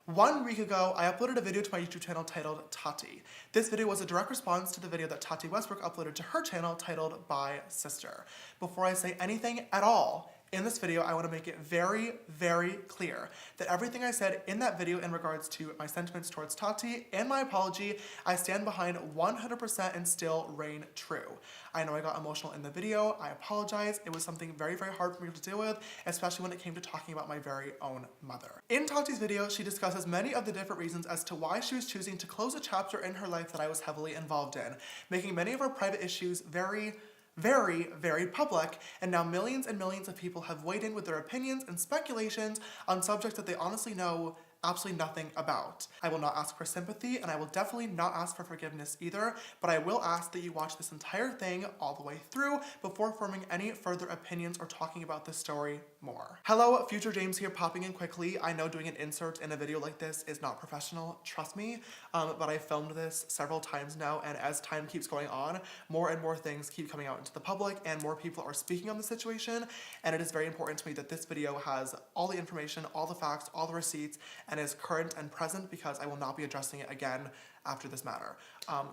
1 week ago, I uploaded a video to my YouTube channel titled Tati. This video was a direct response to the video that Tati Westbrook uploaded to her channel titled By Sister. Before I say anything at all in this video, I want to make it very, very clear that everything I said in that video in regards to my sentiments towards Tati and my apology, I stand behind 100% and still reign true. I know I got emotional in the video, I apologize. It was something very, very hard for me to deal with, especially when it came to talking about my very own mother. In Tati's video, she discusses many of the different reasons as to why she was choosing to close a chapter in her life that I was heavily involved in, making many of her private issues very, very public, and now millions and millions of people have weighed in with their opinions and speculations on subjects that they honestly know absolutely nothing about. I will not ask for sympathy, and I will definitely not ask for forgiveness either, but I will ask that you watch this entire thing all the way through before forming any further opinions or talking about this story more. Hello, Future James here, popping in quickly. I know doing an insert in a video like this is not professional, trust me, but I filmed this several times now, and as time keeps going on, more and more things keep coming out into the public, and more people are speaking on the situation, and it is very important to me that this video has all the information, all the facts, all the receipts, and is current and present because I will not be addressing it again after this matter.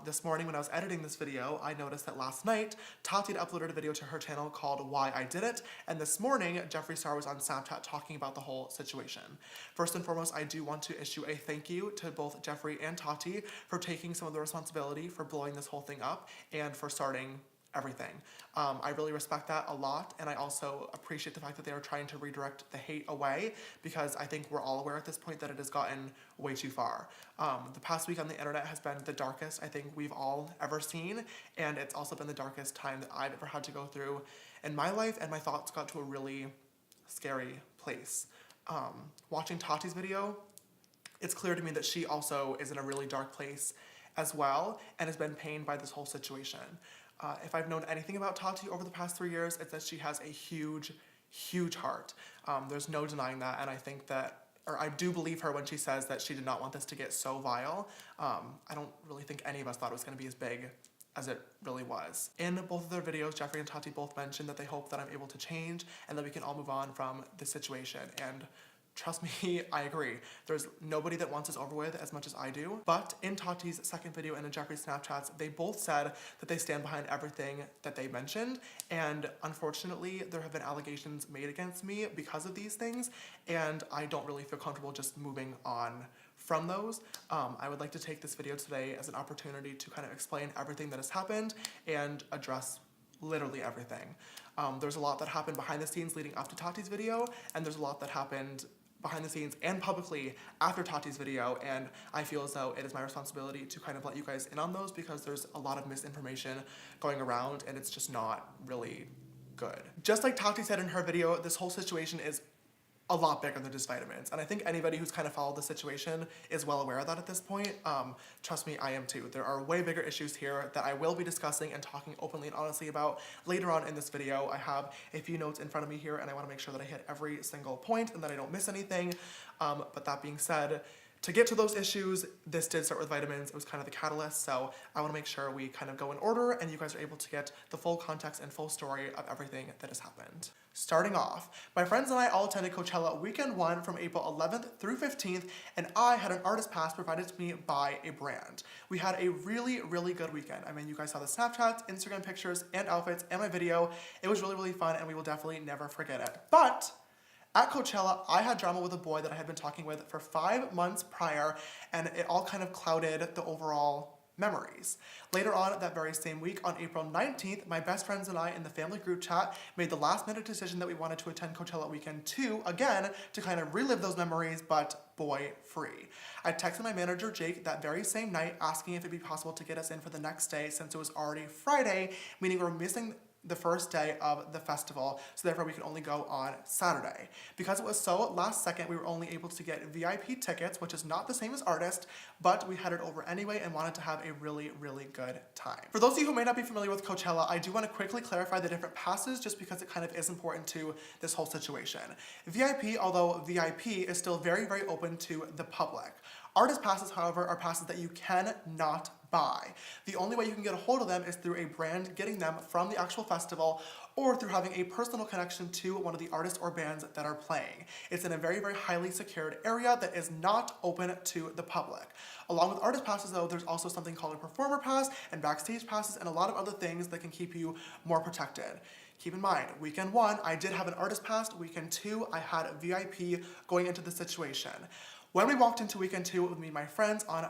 This morning when I was editing this video, I noticed that last night, Tati had uploaded a video to her channel called Why I Did It, and this morning, Jeffree Star was on Snapchat talking about the whole situation. First and foremost, I do want to issue a thank you to both Jeffree and Tati for taking some of the responsibility for blowing this whole thing up and for starting everything. I really respect that a lot, and I also appreciate the fact that they are trying to redirect the hate away, because I think we're all aware at this point that it has gotten way too far. The past week on the internet has been the darkest I think we've all ever seen, and it's also been the darkest time that I've ever had to go through in my life, and my thoughts got to a really scary place. Watching Tati's video, it's clear to me that she also is in a really dark place as well, and has been pained by this whole situation. If I've known anything about Tati over the past 3 years, it's that she has a huge, huge heart. There's no denying that, and I think that, or I do believe her when she says that she did not want this to get so vile. I don't really think any of us thought it was going to be as big as it really was. In both of their videos, Jeffree and Tati both mentioned that they hope that I'm able to change and that we can all move on from this situation, and trust me, I agree. There's nobody that wants this over with as much as I do. But in Tati's second video and in Jeffree's Snapchats, they both said that they stand behind everything that they mentioned. And unfortunately, there have been allegations made against me because of these things. And I don't really feel comfortable just moving on from those. I would like to take this video today as an opportunity to kind of explain everything that has happened and address literally everything. There's a lot that happened behind the scenes leading up to Tati's video, and there's a lot that happened behind the scenes and publicly after Tati's video, and I feel as though it is my responsibility to kind of let you guys in on those because there's a lot of misinformation going around and it's just not really good. Just like Tati said in her video, this whole situation is a lot bigger than just vitamins, and I think anybody who's kind of followed the situation is well aware of that at this point. Trust me, I am too. There are way bigger issues here that I will be discussing and talking openly and honestly about later on in this video. I have a few notes in front of me here, and I want to make sure that I hit every single point and that I don't miss anything. But that being said, to get to those issues, this did start with vitamins. It was kind of the catalyst, so I want to make sure we kind of go in order and you guys are able to get the full context and full story of everything that has happened. Starting off, my friends and I all attended Coachella weekend 1 from April 11th through 15th, and I had an artist pass provided to me by a brand. We had a really, really good weekend. I mean, you guys saw the Snapchats, Instagram pictures, and outfits, and my video. It was really, really fun, and we will definitely never forget it. But at Coachella, I had drama with a boy that I had been talking with for 5 months prior, and it all kind of clouded the overall memories. Later on that very same week, on April 19th, my best friends and I in the family group chat made the last minute decision that we wanted to attend Coachella weekend 2 again to kind of relive those memories, but boy free. I texted my manager Jake that very same night asking if it'd be possible to get us in for the next day since it was already Friday, meaning we're missing the first day of the festival, so therefore we could only go on Saturday. Because it was so last second, we were only able to get VIP tickets, which is not the same as artist, but we headed over anyway and wanted to have a really, really good time. For those of you who may not be familiar with Coachella, I do want to quickly clarify the different passes just because it kind of is important to this whole situation. VIP, although VIP, is still very, very open to the public. Artist passes, however, are passes that you cannot buy. The only way you can get a hold of them is through a brand getting them from the actual festival or through having a personal connection to one of the artists or bands that are playing. It's in a very, very highly secured area that is not open to the public. Along with artist passes though, there's also something called a performer pass and backstage passes and a lot of other things that can keep you more protected. Keep in mind, weekend 1, I did have an artist pass. Weekend 2, I had a VIP going into the situation. When we walked into weekend 2 with me and my friends on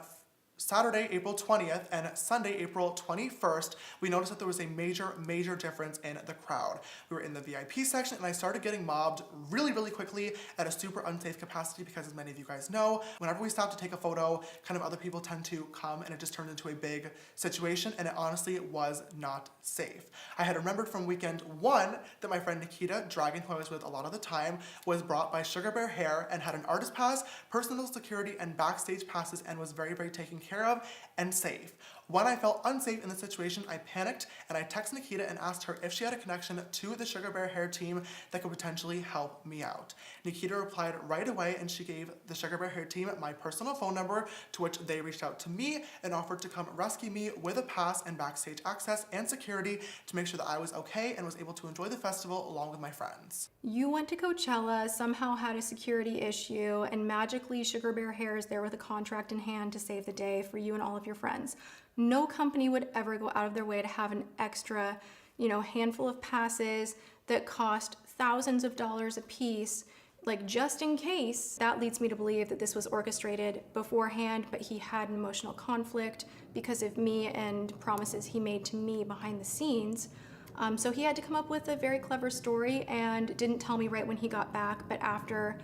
Saturday, April 20th and Sunday, April 21st, we noticed that there was a major difference in the crowd. We were in the VIP section and I started getting mobbed really quickly at a super unsafe capacity because, as many of you guys know, whenever we stop to take a photo, kind of other people tend to come and it just turned into a big situation, and it honestly was not safe. I had remembered from weekend 1 that my friend Nikita Dragon, who I was with a lot of the time, was brought by Sugar Bear Hair and had an artist pass, personal security, and backstage passes and was very taken care of and safe. When I felt unsafe in the situation, I panicked and I texted Nikita and asked her if she had a connection to the Sugar Bear Hair team that could potentially help me out. Nikita replied right away and she gave the Sugar Bear Hair team my personal phone number, to which they reached out to me and offered to come rescue me with a pass and backstage access and security to make sure that I was okay and was able to enjoy the festival along with my friends. You went to Coachella, somehow had a security issue, and magically Sugar Bear Hair is there with a contract in hand to save the day for you and all of your friends. No company would ever go out of their way to have an extra, handful of passes that cost thousands of dollars a piece, like just in case. That leads me to believe that this was orchestrated beforehand, but he had an emotional conflict because of me and promises he made to me behind the scenes. So he had to come up with a very clever story and didn't tell me right when he got back, but after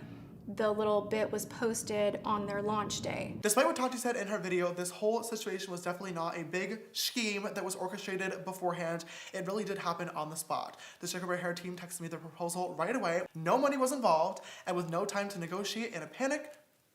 the little bit was posted on their launch day. Despite what Tati said in her video, this whole situation was definitely not a big scheme that was orchestrated beforehand. It really did happen on the spot. The Sugar Bear Hair team texted me the proposal right away. No money was involved, and with no time to negotiate, in a panic,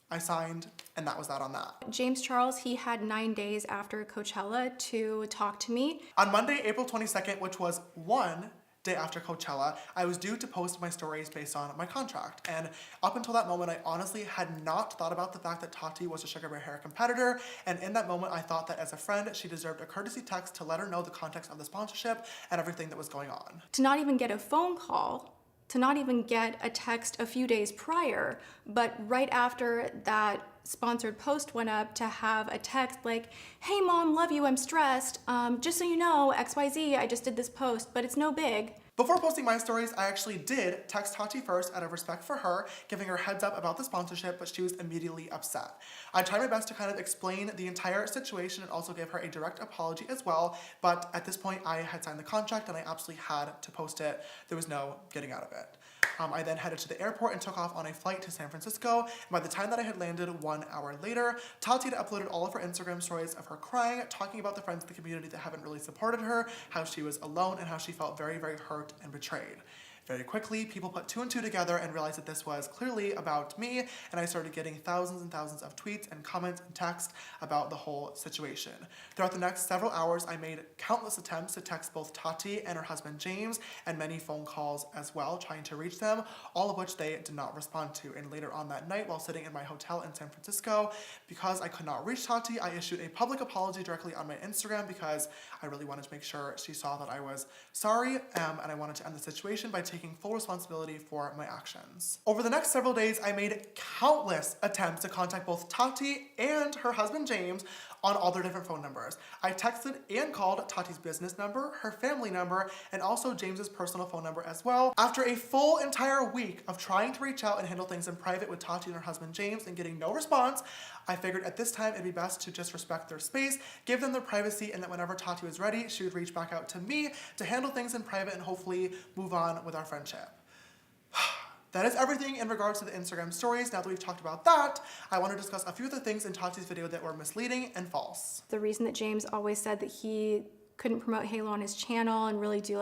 I signed, and that was that on that. James Charles, he had 9 days after Coachella to talk to me. On Monday, April 22nd, which was one day after Coachella, I was due to post my stories based on my contract. And up until that moment, I honestly had not thought about the fact that Tati was a Sugar Bear Hair competitor. And in that moment, I thought that as a friend, she deserved a courtesy text to let her know the context of the sponsorship and everything that was going on. To not even get a phone call, to not even get a text a few days prior, but right after that sponsored post went up, to have a text like, "Hey mom, love you, I'm stressed. Just so you know, XYZ, I just did this post, but it's no big." Before posting my stories, I actually did text Tati first out of respect for her, giving her a heads up about the sponsorship, but she was immediately upset. I tried my best to kind of explain the entire situation and also give her a direct apology as well, but at this point I had signed the contract and I absolutely had to post it. There was no getting out of it. I then headed to the airport and took off on a flight to San Francisco. And by the time that I had landed 1 hour later, Tati had uploaded all of her Instagram stories of her crying, talking about the friends in the community that haven't really supported her, how she was alone, and how she felt very hurt and betrayed. Very quickly, people put 2 and 2 together and realized that this was clearly about me, and I started getting thousands and thousands of tweets and comments and texts about the whole situation. Throughout the next several hours, I made countless attempts to text both Tati and her husband James, and many phone calls as well, trying to reach them, all of which they did not respond to. And later on that night, while sitting in my hotel in San Francisco, because I could not reach Tati, I issued a public apology directly on my Instagram because I really wanted to make sure she saw that I was sorry, and I wanted to end the situation by taking full responsibility for my actions. Over the next several days, I made countless attempts to contact both Tati and her husband James on all their different phone numbers. I texted and called Tati's business number, her family number, and also James's personal phone number as well. After a full entire week of trying to reach out and handle things in private with Tati and her husband James and getting no response, I figured at this time it'd be best to just respect their space, give them their privacy, and that whenever Tati was ready, she would reach back out to me to handle things in private and hopefully move on with our friendship. That is everything in regards to the Instagram stories. Now that we've talked about that, I want to discuss a few of the things in Tati's video that were misleading and false. The reason that James always said that he couldn't promote Halo on his channel and really do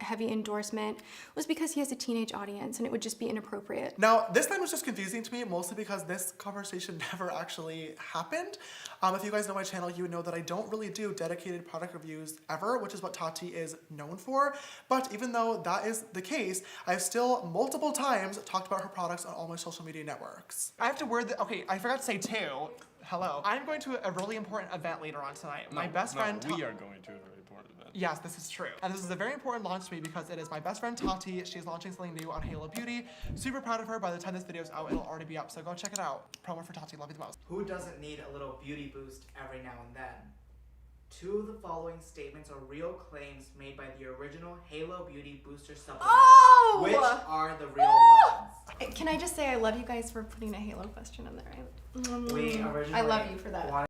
heavy endorsement was because he has a teenage audience and it would just be inappropriate. Now, this time was just confusing to me, mostly because this conversation never actually happened. If you guys know my channel, you would know that I don't really do dedicated product reviews ever, which is what Tati is known for. But even though that is the case, I've still multiple times talked about her products on all my social media networks. I have to word okay, I forgot to say too. Hello. I'm going to a really important event later on tonight. My best friend. We are going to a very important event. Yes, this is true. And this is a very important launch to me because it is my best friend Tati. She's launching something new on Halo Beauty. Super proud of her. By the time this video is out, it'll already be up. So go check it out. Promo for Tati. Love you the most. Who doesn't need a little beauty boost every now and then? Two of the following statements are real claims made by the original Halo Beauty Booster supplement. Oh! Which are the real ones? Can I just say I love you guys for putting a Halo question in there? We originally I love you for that. wanted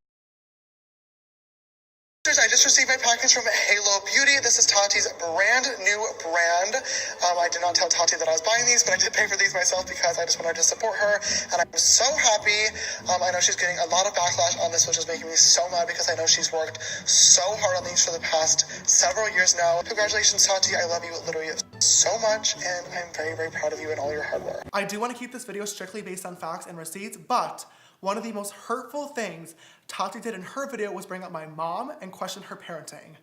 I just received my package from Halo Beauty. This is Tati's brand new brand. I did not tell Tati that I was buying these, but I did pay for these myself because I just wanted to support her, and I'm so happy. I know she's getting a lot of backlash on this, which is making me so mad because I know she's worked so hard on these for the past several years now. Congratulations, Tati. I love you literally so much, and I'm very, very proud of you and all your hard work. I do want to keep this video strictly based on facts and receipts, but one of the most hurtful things Tati did in her video was bring up my mom and question her parenting.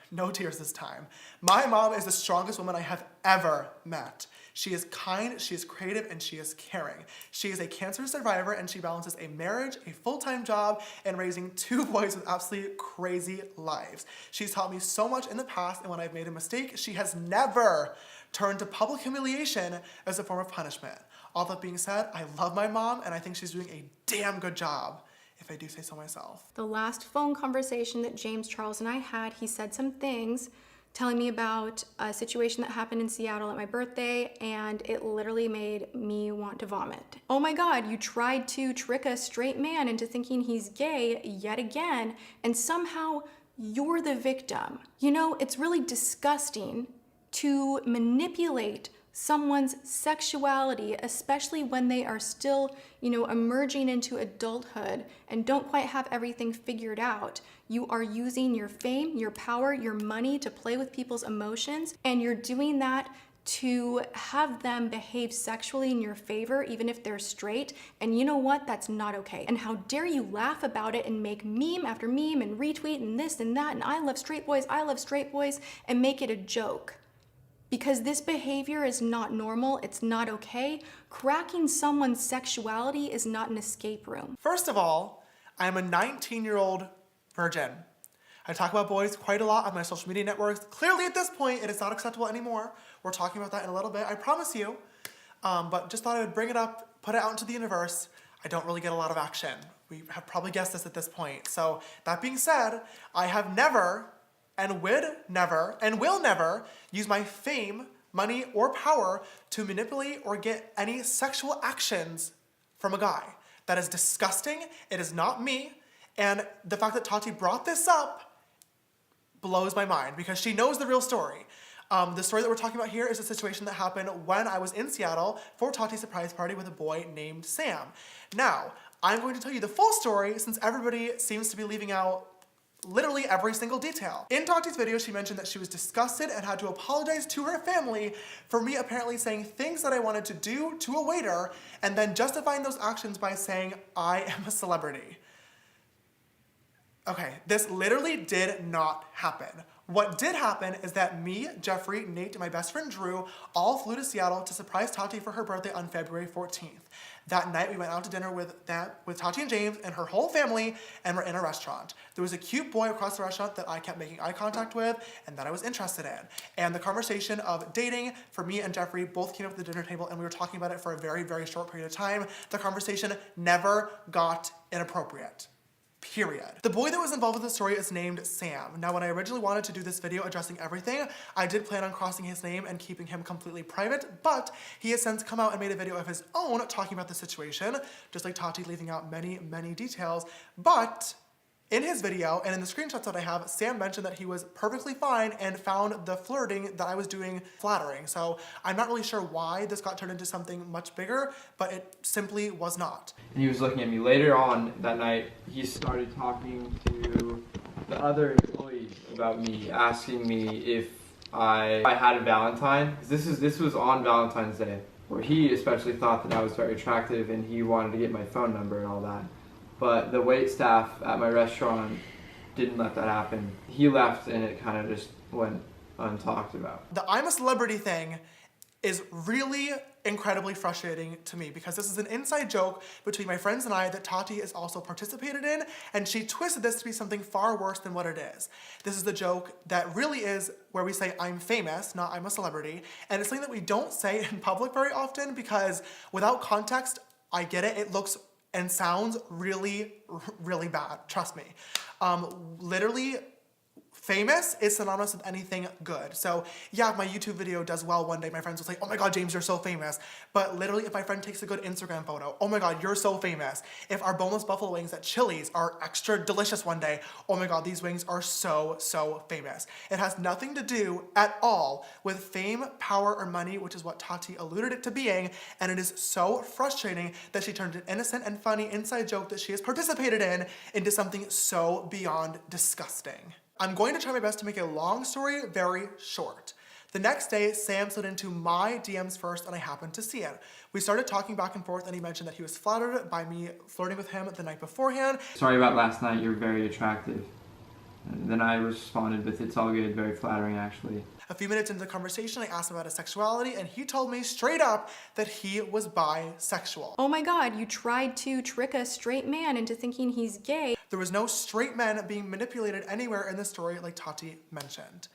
No tears this time. My mom is the strongest woman I have ever met. She is kind, she is creative, and she is caring. She is a cancer survivor, and she balances a marriage, a full-time job, and raising 2 boys with absolutely crazy lives. She's taught me so much in the past, and when I've made a mistake, she has never turned to public humiliation as a form of punishment. All that being said, I love my mom, and I think she's doing a damn good job, if I do say so myself. The last phone conversation that James Charles and I had, he said some things telling me about a situation that happened in Seattle at my birthday, and it literally made me want to vomit. Oh my God, you tried to trick a straight man into thinking he's gay yet again, and somehow you're the victim. You know, it's really disgusting to manipulate someone's sexuality, especially when they are still, emerging into adulthood and don't quite have everything figured out. You are using your fame, your power, your money to play with people's emotions, and you're doing that to have them behave sexually in your favor, even if they're straight. And you know what? That's not okay. And how dare you laugh about it and make meme after meme and retweet and this and that, and I love straight boys, and make it a joke. Because this behavior is not normal, it's not okay. Cracking someone's sexuality is not an escape room. First of all, I am a 19-year-old virgin. I talk about boys quite a lot on my social media networks. Clearly at this point, it is not acceptable anymore. We're talking about that in a little bit, I promise you. But just thought I would bring it up, put it out into the universe. I don't really get a lot of action. We have probably guessed this at this point. So that being said, I have never and would never and will never use my fame, money, or power to manipulate or get any sexual actions from a guy. That is disgusting. It is not me. And the fact that Tati brought this up blows my mind because she knows the real story. The story that we're talking about here is a situation that happened when I was in Seattle for Tati's surprise party with a boy named Sam. Now, I'm going to tell you the full story since everybody seems to be leaving out literally every single detail. In Tati's video, she mentioned that she was disgusted and had to apologize to her family for me apparently saying things that I wanted to do to a waiter and then justifying those actions by saying, I am a celebrity. Okay, this literally did not happen. What did happen is that me, Jeffrey, Nate, and my best friend Drew all flew to Seattle to surprise Tati for her birthday on February 14th. That night, we went out to dinner with Tati and James and her whole family, and we're in a restaurant. There was a cute boy across the restaurant that I kept making eye contact with and that I was interested in. And the conversation of dating for me and Jeffrey both came up at the dinner table, and we were talking about it for a very, very short period of time. The conversation never got inappropriate. Period. The boy that was involved with the story is named Sam. Now, when I originally wanted to do this video addressing everything, I did plan on crossing his name and keeping him completely private, but he has since come out and made a video of his own talking about the situation, just like Tati leaving out many, many details. But in his video and in the screenshots that I have, Sam mentioned that he was perfectly fine and found the flirting that I was doing flattering. So I'm not really sure why this got turned into something much bigger, but it simply was not. And he was looking at me. Later on that night, he started talking to the other employees about me, asking me if I had a Valentine. This was on Valentine's Day, where he especially thought that I was very attractive and he wanted to get my phone number and all that. But the wait staff at my restaurant didn't let that happen. He left and it kind of just went untalked about. The I'm a celebrity thing is really incredibly frustrating to me because this is an inside joke between my friends and I that Tati has also participated in, and she twisted this to be something far worse than what it is. This is the joke that really is where we say I'm famous, not I'm a celebrity, and it's something that we don't say in public very often because without context, I get it, it looks and sounds really, really bad, trust me. Literally, famous is synonymous with anything good. So yeah, if my YouTube video does well one day, my friends will say, oh my God, James, you're so famous. But literally, if my friend takes a good Instagram photo, oh my God, you're so famous. If our boneless buffalo wings at Chili's are extra delicious one day, oh my God, these wings are so, so famous. It has nothing to do at all with fame, power, or money, which is what Tati alluded it to being. And it is so frustrating that she turned an innocent and funny inside joke that she has participated in into something so beyond disgusting. I'm going to try my best to make a long story very short. The next day, Sam slid into my DMs first and I happened to see it. We started talking back and forth and he mentioned that he was flattered by me flirting with him the night beforehand. Sorry about last night, you're very attractive. And then I responded with, it's all good, very flattering actually. A few minutes into the conversation, I asked him about his sexuality and he told me straight up that he was bisexual. Oh my God, you tried to trick a straight man into thinking he's gay. There was no straight men being manipulated anywhere in the story like Tati mentioned.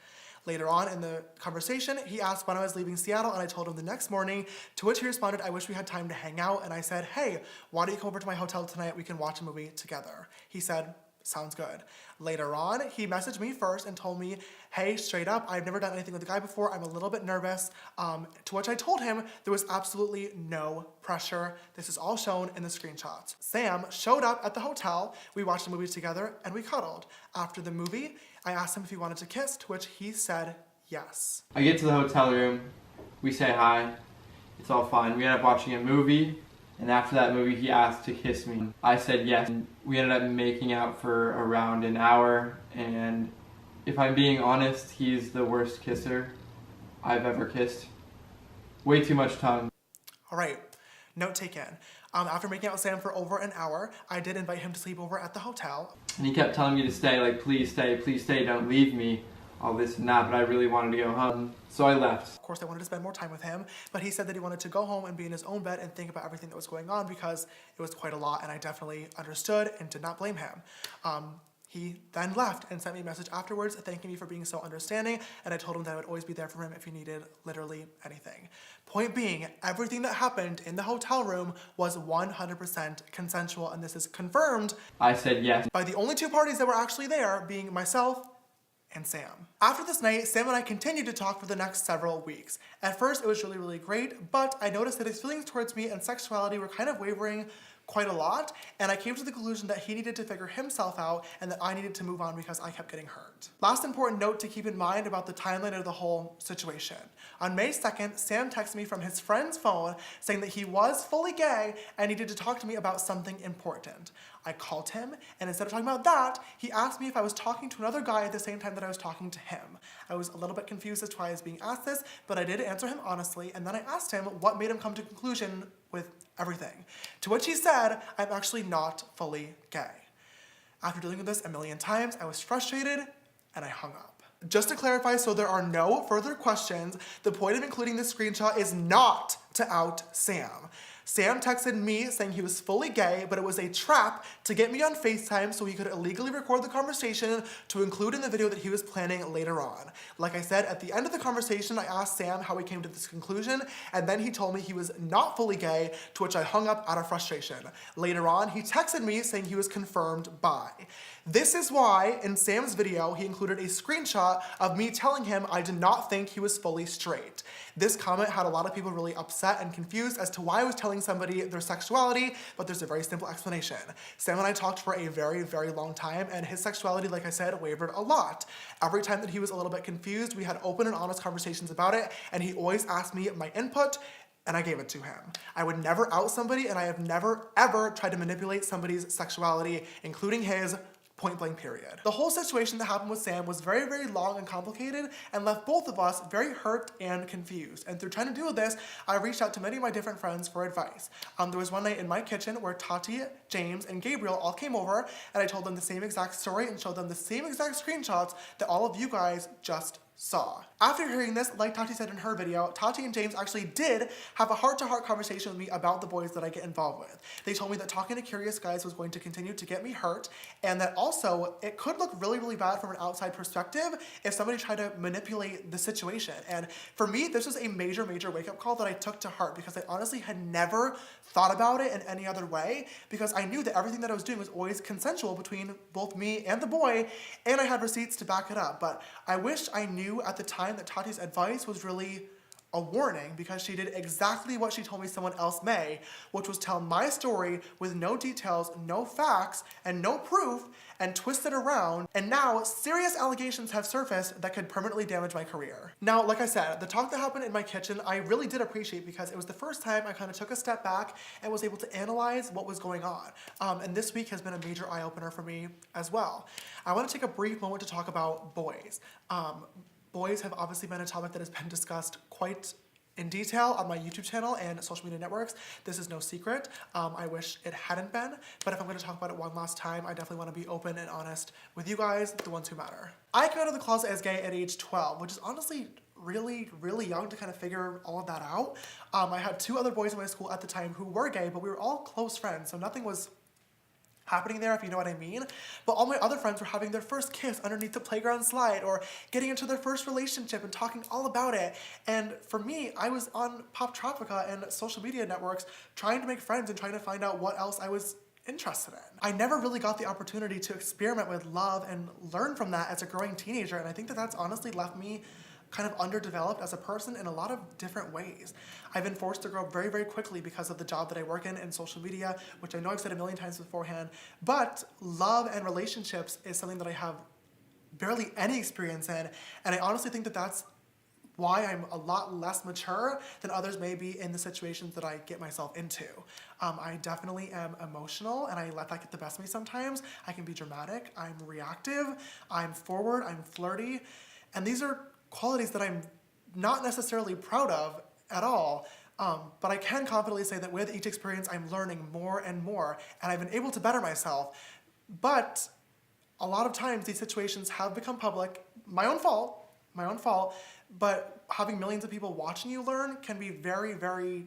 Later on in the conversation, he asked when I was leaving Seattle and I told him the next morning, to which he responded, I wish we had time to hang out. And I said, hey, why don't you come over to my hotel tonight? We can watch a movie together. He said, sounds good. Later on, he messaged me first and told me, hey, straight up, I've never done anything with a guy before. I'm a little bit nervous. To which I told him there was absolutely no pressure. This is all shown in the screenshots. Sam showed up at the hotel. We watched the movie together and we cuddled. After the movie, I asked him if he wanted to kiss, to which he said yes. I get to the hotel room, we say hi, it's all fine. We end up watching a movie, and after that movie he asked to kiss me. I said yes, and we ended up making out for around an hour, and if I'm being honest, he's the worst kisser I've ever kissed. Way too much tongue. All right, note taken. After making out with Sam for over an hour, I did invite him to sleep over at the hotel. And he kept telling me to stay, like, please stay, don't leave me, all this and that, but I really wanted to go home, so I left. Of course, I wanted to spend more time with him, but he said that he wanted to go home and be in his own bed and think about everything that was going on because it was quite a lot, and I definitely understood and did not blame him. He then left and sent me a message afterwards thanking me for being so understanding, and I told him that I would always be there for him if he needed literally anything. Point being, everything that happened in the hotel room was 100% consensual, and this is confirmed. I said yes. By the only two parties that were actually there being myself and Sam. After this night, Sam and I continued to talk for the next several weeks. At first, it was really, really great, but I noticed that his feelings towards me and sexuality were kind of wavering quite a lot, and I came to the conclusion that he needed to figure himself out and that I needed to move on because I kept getting hurt. Last important note to keep in mind about the timeline of the whole situation. On May 2nd, Sam texted me from his friend's phone saying that he was fully gay and needed to talk to me about something important. I called him, and instead of talking about that, he asked me if I was talking to another guy at the same time that I was talking to him. I was a little bit confused as to why I was being asked this, but I did answer him honestly, and then I asked him what made him come to a conclusion with everything. To which he said, I'm actually not fully gay. After dealing with this a million times, I was frustrated, and I hung up. Just to clarify, so there are no further questions, the point of including this screenshot is not to out Sam. Sam texted me saying he was fully gay, but it was a trap to get me on FaceTime so he could illegally record the conversation to include in the video that he was planning later on. Like I said, at the end of the conversation, I asked Sam how he came to this conclusion, and then he told me he was not fully gay, to which I hung up out of frustration. Later on, he texted me saying he was confirmed bi. This is why, in Sam's video, he included a screenshot of me telling him I did not think he was fully straight. This comment had a lot of people really upset and confused as to why I was telling somebody their sexuality, but there's a very simple explanation. Sam and I talked for a very, very long time, and his sexuality, like I said, wavered a lot. Every time that he was a little bit confused, we had open and honest conversations about it, and he always asked me my input, and I gave it to him. I would never out somebody, and I have never, ever tried to manipulate somebody's sexuality, including his, point blank period. The whole situation that happened with Sam was very, very long and complicated and left both of us very hurt and confused. And through trying to deal with this, I reached out to many of my different friends for advice. There was one night in my kitchen where Tati, James, and Gabriel all came over, and I told them the same exact story and showed them the same exact screenshots that all of you guys just saw. After hearing this, like Tati said in her video, Tati and James actually did have a heart-to-heart conversation with me about the boys that I get involved with. They told me that talking to curious guys was going to continue to get me hurt, and that also it could look really, really bad from an outside perspective if somebody tried to manipulate the situation. And for me, this was a major, major wake-up call that I took to heart, because I honestly had never thought about it in any other way, because I knew that everything that I was doing was always consensual between both me and the boy, and I had receipts to back it up. But I wish I knew at the time that Tati's advice was really a warning, because she did exactly what she told me someone else may, which was tell my story with no details, no facts, and no proof, and twist it around, and now serious allegations have surfaced that could permanently damage my career. Now, like I said, the talk that happened in my kitchen, I really did appreciate, because it was the first time I kind of took a step back and was able to analyze what was going on. And this week has been a major eye-opener for me as well. I want to take a brief moment to talk about boys. Boys have obviously been a topic that has been discussed quite in detail on my YouTube channel and social media networks. This is no secret. I wish it hadn't been, but if I'm going to talk about it one last time, I definitely want to be open and honest with you guys, the ones who matter. I came out of the closet as gay at age 12, which is honestly really, really young to kind of figure all of that out. I had 2 other boys in my school at the time who were gay, but we were all close friends, so nothing was happening there, if you know what I mean. But all my other friends were having their first kiss underneath the playground slide, or getting into their first relationship and talking all about it. And for me, I was on Pop Tropica and social media networks trying to make friends and trying to find out what else I was interested in. I never really got the opportunity to experiment with love and learn from that as a growing teenager, and I think that that's honestly left me kind of underdeveloped as a person in a lot of different ways. I've been forced to grow very, very quickly because of the job that I work in social media, which I know I've said a million times beforehand, but love and relationships is something that I have barely any experience in, and I honestly think that that's why I'm a lot less mature than others may be in the situations that I get myself into. I definitely am emotional, and I let that get the best of me sometimes. I can be dramatic, I'm reactive, I'm forward, I'm flirty, and these are qualities that I'm not necessarily proud of at all, but I can confidently say that with each experience I'm learning more and more, and I've been able to better myself. But a lot of times these situations have become public, my own fault, but having millions of people watching you learn can be very, very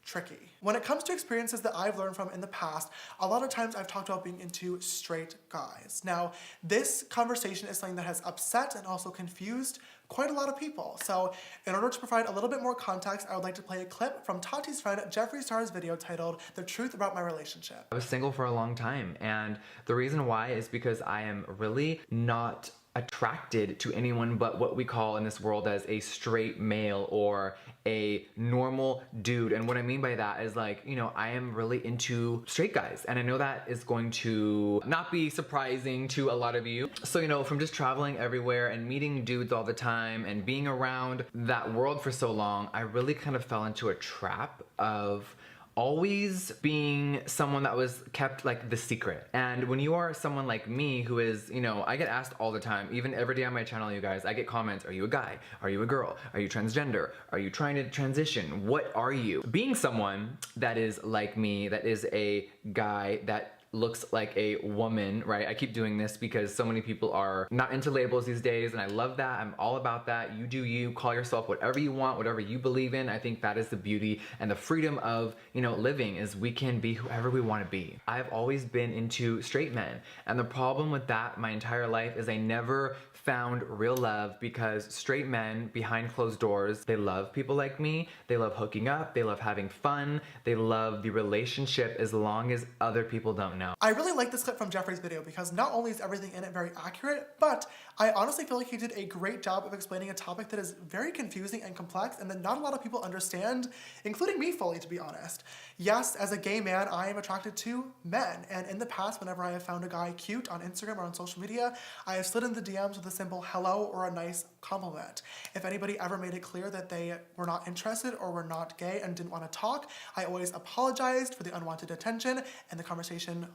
tricky. When it comes to experiences that I've learned from in the past, a lot of times I've talked about being into straight guys. Now, this conversation is something that has upset and also confused quite a lot of people. So in order to provide a little bit more context, I would like to play a clip from Tati's friend Jeffree Star's video titled "The Truth About My Relationship." I was single for a long time, and the reason why is because I am really not attracted to anyone but what we call in this world as a straight male or a normal dude. And what I mean by that is, like, you know, I am really into straight guys, and I know that is going to not be surprising to a lot of you. So, you know, from just traveling everywhere and meeting dudes all the time and being around that world for so long, I really kind of fell into a trap of always being someone that was kept like the secret. And when you are someone like me who is, you know, I get asked all the time, even every day on my channel, you guys, I get comments, are you a guy? Are you a girl? Are you transgender? Are you trying to transition? What are you? Being someone that is like me, that is a guy that looks like a woman, right? I keep doing this because so many people are not into labels these days, and I love that. I'm all about that. You do you, call yourself whatever you want, whatever you believe in. I think that is the beauty and the freedom of, you know, living, is we can be whoever we want to be. I've always been into straight men, and the problem with that my entire life is I never found real love, because straight men behind closed doors, they love people like me, they love hooking up, they love having fun, they love the relationship as long as other people don't know. I really like this clip from Jeffree's video because not only is everything in it very accurate, but I honestly feel like he did a great job of explaining a topic that is very confusing and complex and that not a lot of people understand, including me fully, to be honest. Yes, as a gay man, I am attracted to men, and in the past, whenever I have found a guy cute on Instagram or on social media, I have slid in the DMs with a simple hello or a nice compliment. If anybody ever made it clear that they were not interested or were not gay and didn't want to talk, I always apologized for the unwanted attention, and the conversation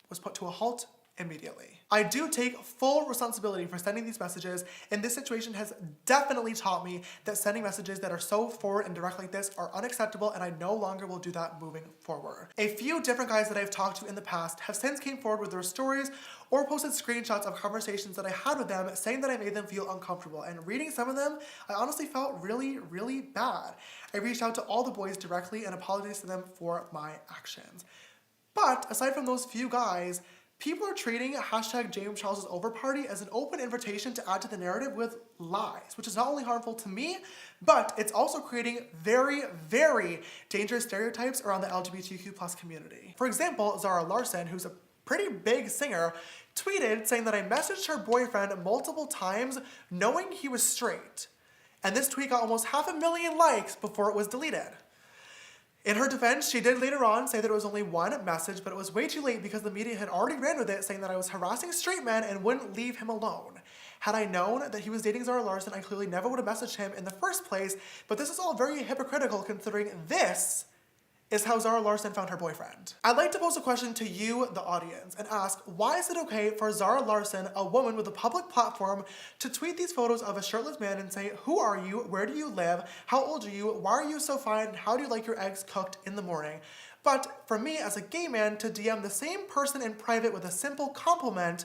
was put to a halt immediately. I do take full responsibility for sending these messages, and this situation has definitely taught me that sending messages that are so forward and direct like this are unacceptable, and I no longer will do that moving forward. A few different guys that I've talked to in the past have since came forward with their stories or posted screenshots of conversations that I had with them saying that I made them feel uncomfortable, and reading some of them, I honestly felt really, really bad. I reached out to all the boys directly and apologized to them for my actions. But aside from those few guys, people are treating hashtag James Charles' over party as an open invitation to add to the narrative with lies, which is not only harmful to me, but it's also creating very, very dangerous stereotypes around the LGBTQ+ community. For example, Zara Larsson, who's a pretty big singer, tweeted saying that I messaged her boyfriend multiple times knowing he was straight. And this tweet got almost 500,000 likes before it was deleted. In her defense, she did later on say that it was only one message, but it was way too late because the media had already ran with it, saying that I was harassing straight men and wouldn't leave him alone. Had I known that he was dating Zara Larsson, I clearly never would have messaged him in the first place, but this is all very hypocritical considering this is how Zara Larsson found her boyfriend. I'd like to pose a question to you, the audience, and ask, why is it okay for Zara Larsson, a woman with a public platform, to tweet these photos of a shirtless man and say, who are you, where do you live, how old are you, why are you so fine, and how do you like your eggs cooked in the morning? But for me, as a gay man, to DM the same person in private with a simple compliment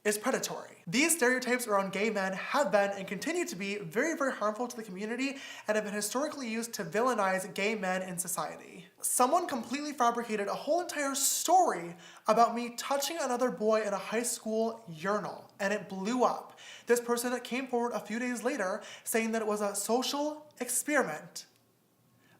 is predatory. These stereotypes around gay men have been and continue to be very, very harmful to the community and have been historically used to villainize gay men in society. Someone completely fabricated a whole entire story about me touching another boy in a high school urinal, and it blew up. This person came forward a few days later saying that it was a social experiment,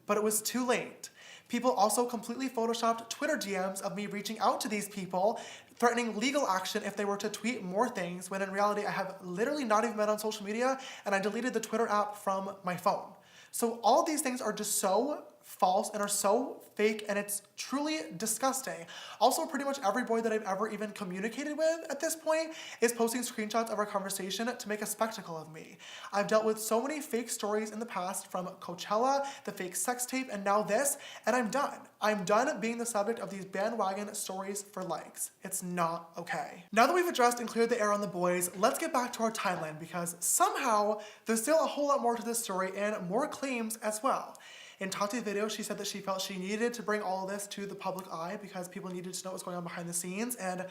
but it was too late. People also completely photoshopped Twitter DMs of me reaching out to these people, threatening legal action if they were to tweet more things, when in reality I have literally not even been on social media, and I deleted the Twitter app from my phone. So all these things are just so false and are so fake, and it's truly disgusting. Also, pretty much every boy that I've ever even communicated with at this point is posting screenshots of our conversation to make a spectacle of me. I've dealt with so many fake stories in the past, from Coachella, the fake sex tape, and now this, and I'm done. I'm done being the subject of these bandwagon stories for likes. It's not okay. Now that we've addressed and cleared the air on the boys, let's get back to our timeline, because somehow there's still a whole lot more to this story and more claims as well. In Tati's video, she said that she felt she needed to bring all of this to the public eye because people needed to know what's going on behind the scenes, and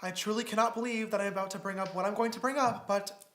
I truly cannot believe that I'm about to bring up what I'm going to bring up, but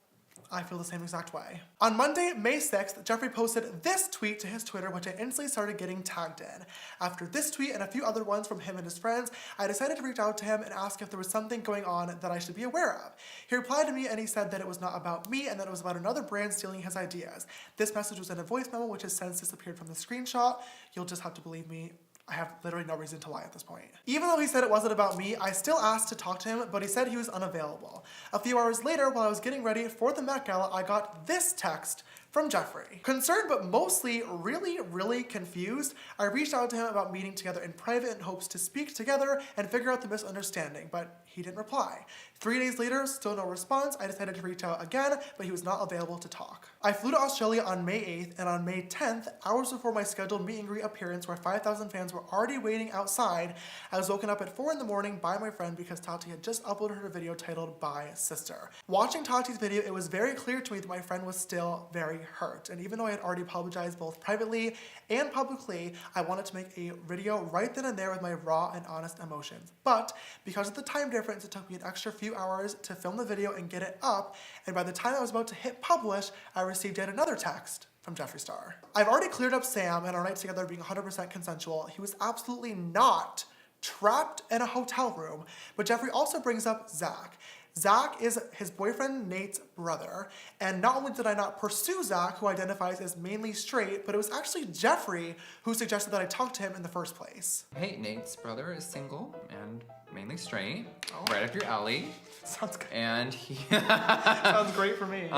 I feel the same exact way. On Monday, May 6th, Jeffree posted this tweet to his Twitter, which I instantly started getting tagged in. After this tweet and a few other ones from him and his friends, I decided to reach out to him and ask if there was something going on that I should be aware of. He replied to me and he said that it was not about me and that it was about another brand stealing his ideas. This message was in a voice memo, which has since disappeared from the screenshot. You'll just have to believe me. I have literally no reason to lie at this point. Even though he said it wasn't about me, I still asked to talk to him, but he said he was unavailable. A few hours later, while I was getting ready for the Met Gala, I got this text from Jeffree. Concerned but mostly really, really confused, I reached out to him about meeting together in private in hopes to speak together and figure out the misunderstanding, but he didn't reply. 3 days later, still no response. I decided to reach out again, but he was not available to talk. I flew to Australia on May 8th, and on May 10th, hours before my scheduled meet and greet appearance where 5,000 fans were already waiting outside, I was woken up at 4 in the morning by my friend because Tati had just uploaded her video titled "By Sister." Watching Tati's video, it was very clear to me that my friend was still very hurt, and even though I had already apologized both privately and publicly, I wanted to make a video right then and there with my raw and honest emotions. But because of the time difference, it took me an extra few hours to film the video and get it up, and by the time I was about to hit publish, I received yet another text from Jeffree Star. I've already cleared up Sam and our night together being 100% consensual. He was absolutely not trapped in a hotel room, but Jeffree also brings up Zach. Zach is his boyfriend Nate's brother, and not only did I not pursue Zach, who identifies as mainly straight, but it was actually Jeffree who suggested that I talk to him in the first place. Hey, Nate's brother is single and mainly straight, right up your alley. Sounds good. And he Sounds great for me.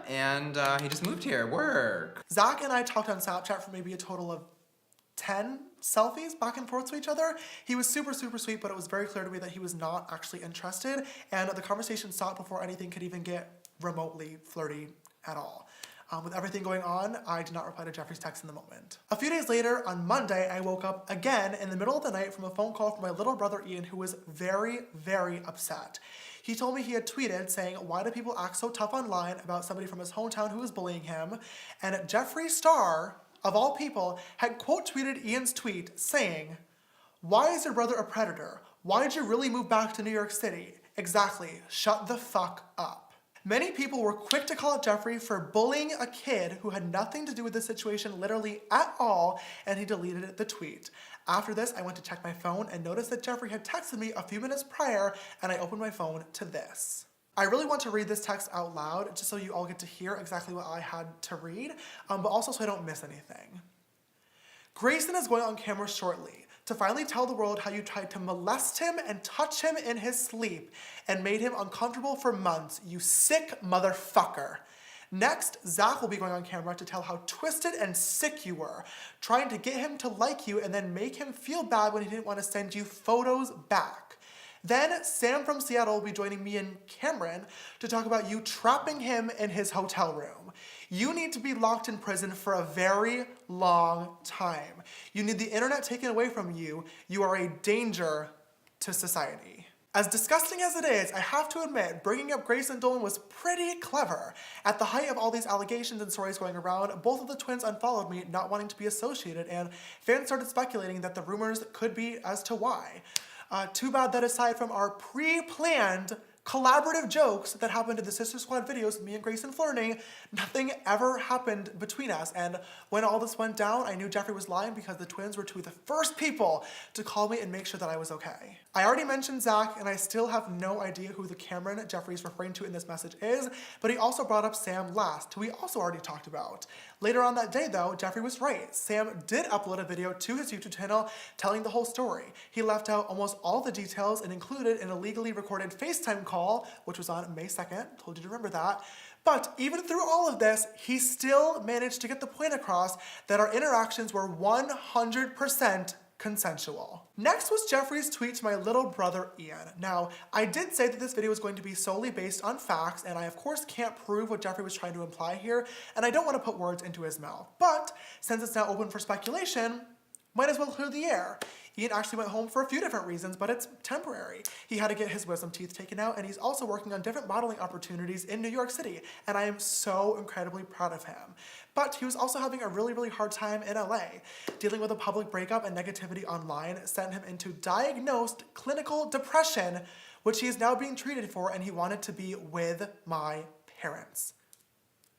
and he just moved here. Work. Zach and I talked on Snapchat for maybe a total of 10 selfies back and forth to each other. He was super, super sweet, but it was very clear to me that he was not actually interested, and the conversation stopped before anything could even get remotely flirty at all. With everything going on, I did not reply to Jeffrey's text in the moment. A few days later, on Monday, I woke up again in the middle of the night from a phone call from my little brother Ian, who was very, very upset. He told me he had tweeted saying, "Why do people act so tough online about somebody from his hometown who was bullying him?" And Jeffree Star, of all people, had quote tweeted Ian's tweet saying, "Why is your brother a predator? Why'd you really move back to New York City? Exactly, shut the fuck up." Many people were quick to call out Jeffree for bullying a kid who had nothing to do with the situation literally at all, and he deleted the tweet. After this, I went to check my phone and noticed that Jeffree had texted me a few minutes prior, and I opened my phone to this. I really want to read this text out loud just so you all get to hear exactly what I had to read, but also so I don't miss anything. "Grayson is going on camera shortly to finally tell the world how you tried to molest him and touch him in his sleep and made him uncomfortable for months, you sick motherfucker. Next, Zach will be going on camera to tell how twisted and sick you were, trying to get him to like you and then make him feel bad when he didn't want to send you photos back. Then Sam from Seattle will be joining me and Cameron to talk about you trapping him in his hotel room. You need to be locked in prison for a very long time. You need the internet taken away from you. You are a danger to society." As disgusting as it is, I have to admit, bringing up Grayson Dolan was pretty clever. At the height of all these allegations and stories going around, both of the twins unfollowed me, not wanting to be associated, and fans started speculating that the rumors could be as to why. Too bad that aside from our pre-planned collaborative jokes that happened in the Sister Squad videos with me and Grayson flirting, nothing ever happened between us. And when all this went down, I knew Jeffree was lying because the twins were two of the first people to call me and make sure that I was okay. I already mentioned Zach, and I still have no idea who the Cameron Jeffree is referring to in this message is, but he also brought up Sam last, who we also already talked about. Later on that day though, Jeffree was right. Sam did upload a video to his YouTube channel telling the whole story. He left out almost all the details and included an illegally recorded FaceTime call, which was on May 2nd, told you to remember that. But even through all of this, he still managed to get the point across that our interactions were 100% consensual. Next was Jeffree's tweet to my little brother Ian. Now, I did say that this video was going to be solely based on facts, and I of course can't prove what Jeffree was trying to imply here, and I don't want to put words into his mouth. But since it's now open for speculation, might as well clear the air. Ian actually went home for a few different reasons, but it's temporary. He had to get his wisdom teeth taken out, and he's also working on different modeling opportunities in New York City, and I am so incredibly proud of him. But he was also having a really, really hard time in LA. Dealing with a public breakup and negativity online sent him into diagnosed clinical depression, which he is now being treated for, and he wanted to be with my parents.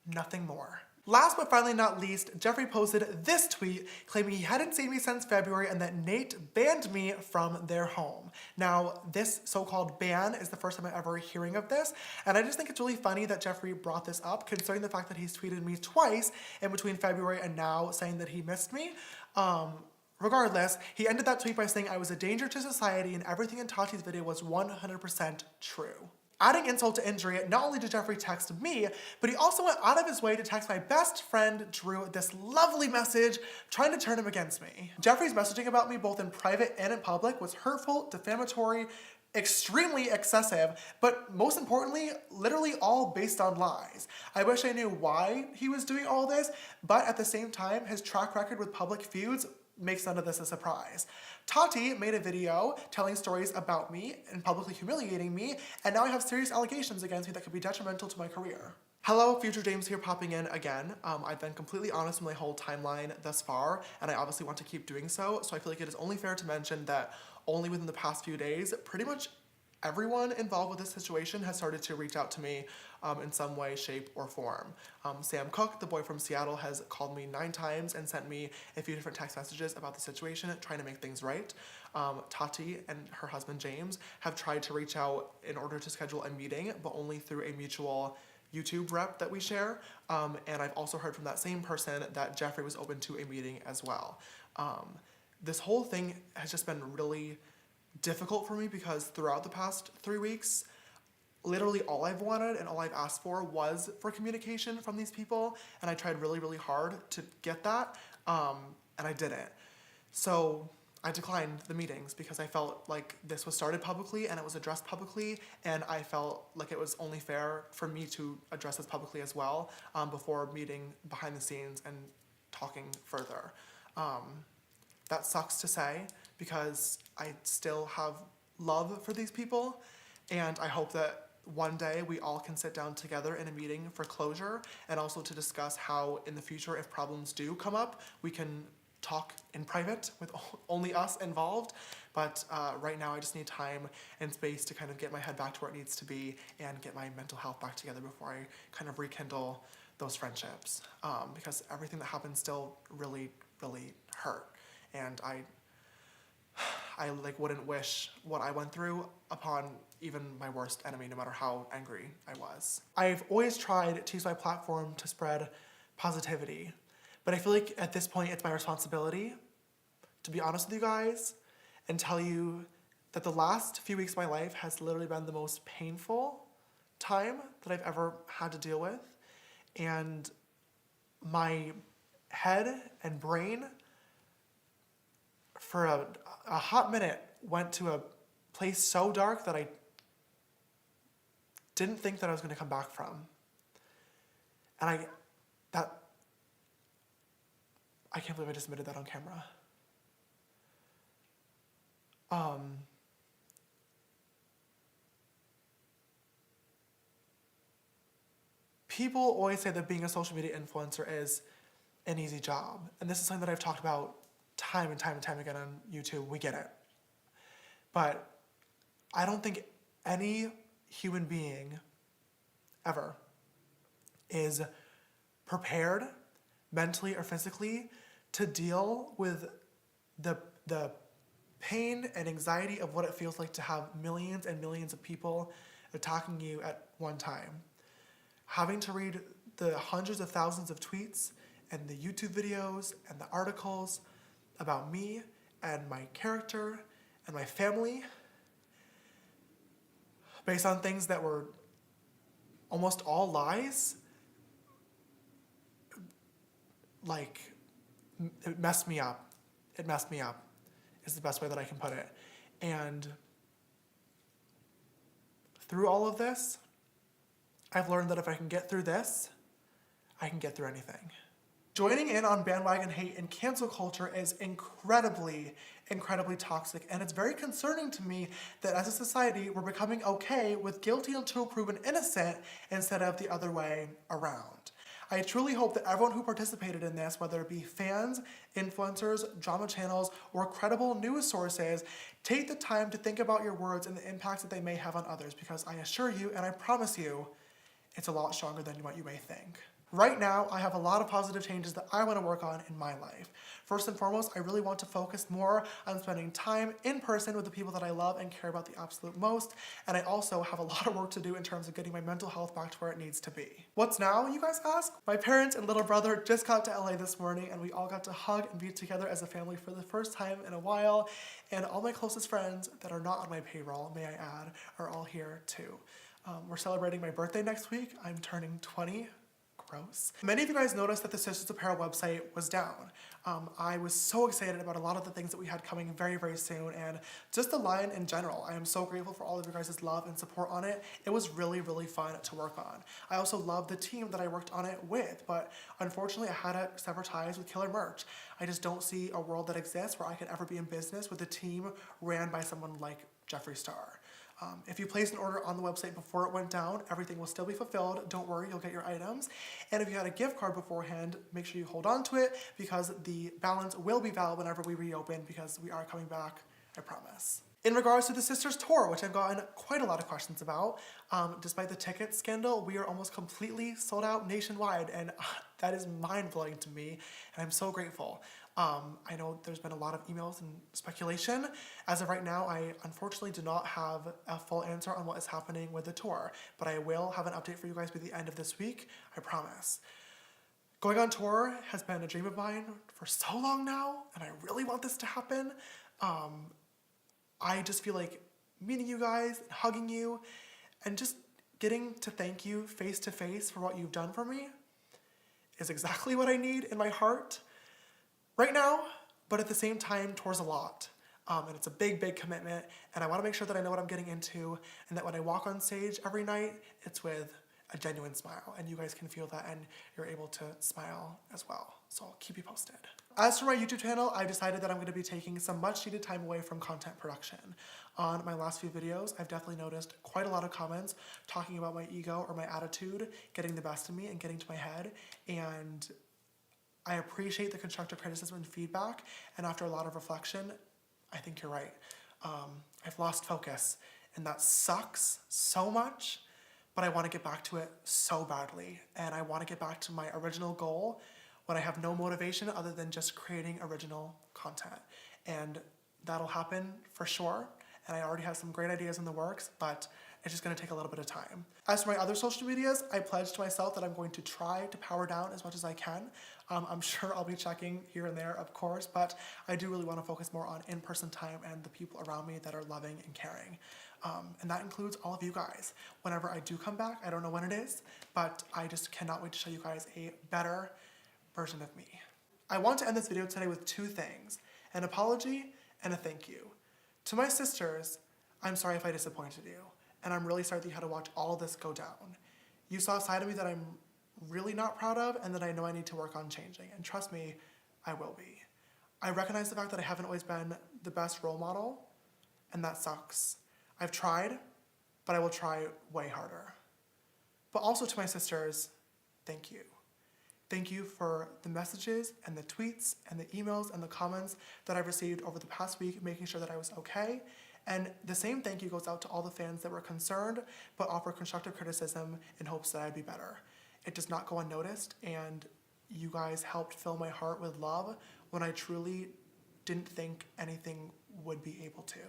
Nothing more. Last but finally not least, Jeffree posted this tweet claiming he hadn't seen me since February and that Nate banned me from their home. Now, this so-called ban is the first time I'm ever hearing of this, and I just think it's really funny that Jeffree brought this up, considering the fact that he's tweeted me twice in between February and now saying that he missed me. Regardless, he ended that tweet by saying I was a danger to society and everything in Tati's video was 100% true. Adding insult to injury, not only did Jeffree text me, but he also went out of his way to text my best friend, Drew, this lovely message trying to turn him against me. Jeffree's messaging about me both in private and in public was hurtful, defamatory, extremely excessive, but most importantly, literally all based on lies. I wish I knew why he was doing all this, but at the same time, his track record with public feuds makes none of this a surprise. Tati made a video telling stories about me and publicly humiliating me, and now I have serious allegations against me that could be detrimental to my career. Hello, Future James here popping in again. I've been completely honest with my whole timeline thus far, and I obviously want to keep doing so I feel like it is only fair to mention that only within the past few days, pretty much everyone involved with this situation has started to reach out to me in some way, shape, or form. Sam Cook, the boy from Seattle, has called me 9 times and sent me a few different text messages about the situation, trying to make things right. Tati and her husband James have tried to reach out in order to schedule a meeting, but only through a mutual YouTube rep that we share. And I've also heard from that same person that Jeffree was open to a meeting as well. This whole thing has just been really difficult for me because throughout the past 3 weeks, literally all I've wanted and all I've asked for was for communication from these people, and I tried really, really hard to get that, and I didn't. So I declined the meetings because I felt like this was started publicly and it was addressed publicly, and I felt like it was only fair for me to address this publicly as well, before meeting behind the scenes and talking further. That sucks to say because I still have love for these people, and I hope that one day we all can sit down together in a meeting for closure and also to discuss how in the future, if problems do come up, we can talk in private with only us involved. But right now I just need time and space to kind of get my head back to where it needs to be and get my mental health back together before I kind of rekindle those friendships, because everything that happened still really, really hurt. And I like wouldn't wish what I went through upon even my worst enemy, no matter how angry I was. I've always tried to use my platform to spread positivity, but I feel like at this point it's my responsibility to be honest with you guys and tell you that the last few weeks of my life has literally been the most painful time that I've ever had to deal with. And my head and brain for a hot minute went to a place so dark that I didn't think that I was going to come back from. And I can't believe I just admitted that on camera. People always say that being a social media influencer is an easy job. And this is something that I've talked about time and time and time again on YouTube. We get it. But I don't think any human being ever is prepared mentally or physically to deal with the pain and anxiety of what it feels like to have millions and millions of people attacking you at one time. Having to read the hundreds of thousands of tweets and the YouTube videos and the articles about me and my character and my family based on things that were almost all lies, like, it messed me up. It messed me up is the best way that I can put it. And through all of this, I've learned that if I can get through this, I can get through anything. Joining in on bandwagon hate and cancel culture is incredibly, incredibly toxic, and it's very concerning to me that as a society, we're becoming okay with guilty until proven innocent instead of the other way around. I truly hope that everyone who participated in this, whether it be fans, influencers, drama channels, or credible news sources, take the time to think about your words and the impacts that they may have on others, because I assure you, and I promise you, it's a lot stronger than what you may think. Right now, I have a lot of positive changes that I want to work on in my life. First and foremost, I really want to focus more on spending time in person with the people that I love and care about the absolute most, and I also have a lot of work to do in terms of getting my mental health back to where it needs to be. What's now, you guys ask? My parents and little brother just got to LA this morning, and we all got to hug and be together as a family for the first time in a while, and all my closest friends that are not on my payroll, may I add, are all here too. We're celebrating my birthday next week. I'm turning 20. Gross. Many of you guys noticed that the Sisters Apparel website was down. I was so excited about a lot of the things that we had coming very, very soon, and just the line in general. I am so grateful for all of your guys' love and support on it. It was really, really fun to work on. I also love the team that I worked on it with, but unfortunately I had to sever ties with Killer Merch. I just don't see a world that exists where I could ever be in business with a team ran by someone like Jeffree Star. If you placed an order on the website before it went down, everything will still be fulfilled. Don't worry, you'll get your items. And if you had a gift card beforehand, make sure you hold on to it because the balance will be valid whenever we reopen, because we are coming back, I promise. In regards to the Sisters tour, which I've gotten quite a lot of questions about, despite the ticket scandal, we are almost completely sold out nationwide, and that is mind-blowing to me, and I'm so grateful. I know there's been a lot of emails and speculation. As of right now, I unfortunately do not have a full answer on what is happening with the tour, but I will have an update for you guys by the end of this week, I promise. Going on tour has been a dream of mine for so long now, and I really want this to happen. I just feel like meeting you guys, and hugging you, and just getting to thank you face to face for what you've done for me is exactly what I need in my heart. Right now, but at the same time, tour's a lot. And it's a big, big commitment, and I want to make sure that I know what I'm getting into, and that when I walk on stage every night, it's with a genuine smile, and you guys can feel that, and you're able to smile as well. So I'll keep you posted. As for my YouTube channel, I've decided that I'm going to be taking some much needed time away from content production. On my last few videos, I've definitely noticed quite a lot of comments talking about my ego or my attitude getting the best of me and getting to my head, and I appreciate the constructive criticism and feedback, and after a lot of reflection, I think you're right. I've lost focus, and that sucks so much, but I want to get back to it so badly, and I want to get back to my original goal when I have no motivation other than just creating original content. And that'll happen for sure, and I already have some great ideas in the works, but it's just going to take a little bit of time. As for my other social medias, I pledged to myself that I'm going to try to power down as much as I can. I'm sure I'll be checking here and there, of course, but I do really want to focus more on in-person time and the people around me that are loving and caring. And that includes all of you guys. Whenever I do come back, I don't know when it is, but I just cannot wait to show you guys a better version of me. I want to end this video today with two things: an apology and a thank you. To my sisters, I'm sorry if I disappointed you, and I'm really sorry that you had to watch all of this go down. You saw a side of me that I'm really not proud of and that I know I need to work on changing, and trust me, I will be. I recognize the fact that I haven't always been the best role model, and that sucks. I've tried, but I will try way harder. But also to my sisters, thank you. Thank you for the messages and the tweets and the emails and the comments that I've received over the past week, making sure that I was okay. And the same thank you goes out to all the fans that were concerned, but offer constructive criticism in hopes that I'd be better. It does not go unnoticed, and you guys helped fill my heart with love when I truly didn't think anything would be able to.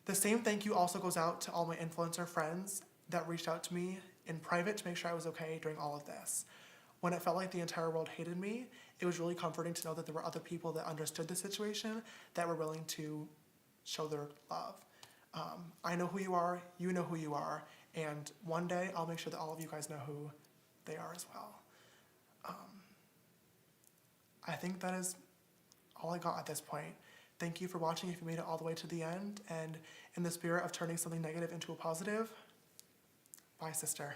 The same thank you also goes out to all my influencer friends that reached out to me in private to make sure I was okay during all of this. When it felt like the entire world hated me, it was really comforting to know that there were other people that understood the situation that were willing to show their love. I know who you are, you know who you are, and one day I'll make sure that all of you guys know who they are as well. I think that is all I got at this point. Thank you for watching if you made it all the way to the end, and in the spirit of turning something negative into a positive, bye, sister.